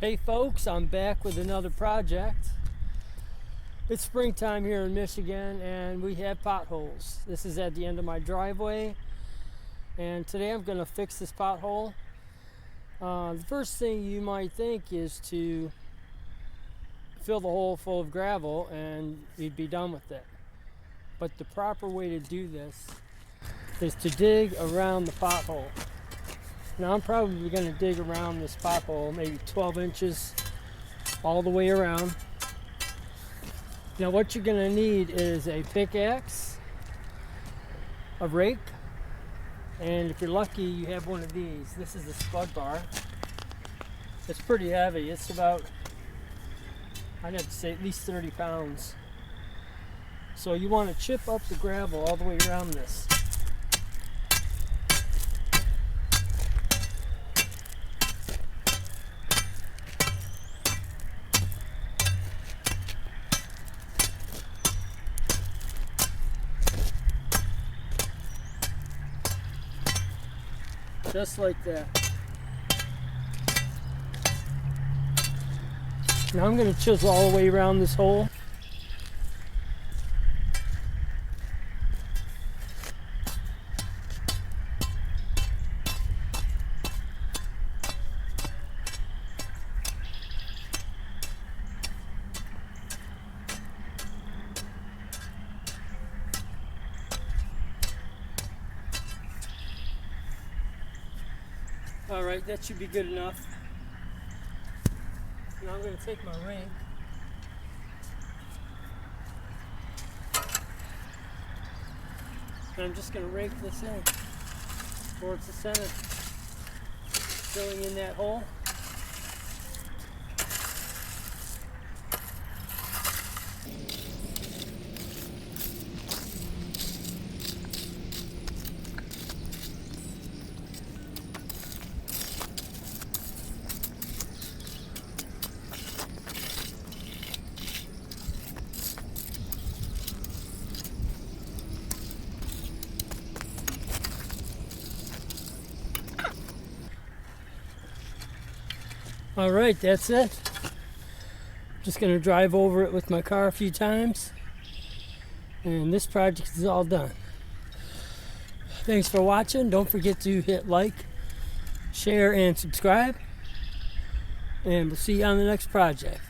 Hey folks, I'm back with another project. It's springtime here in Michigan and we have potholes. This is at the end of my driveway and today I'm going to fix this pothole. The first thing you might think is to fill the hole full of gravel and you'd be done with it. But the proper way to do this is to dig around the pothole. Now I'm probably going to dig around this pothole maybe 12 inches all the way around. Now what you're going to need is a pickaxe, a rake, and if you're lucky you have one of these. This is the spud bar. It's pretty heavy. It's about, I'd have to say, at least 30 pounds. So you want to chip up the gravel all the way around this. Just like that. Now I'm going to chisel all the way around this hole. Alright, that should be good enough. Now I'm going to take my rake and I'm just going to rake this in towards the center, filling in that hole. Alright, that's it. Just going to drive over it with my car a few times. And this project is all done. Thanks for watching. Don't forget to hit like, share, and subscribe. And we'll see you on the next project.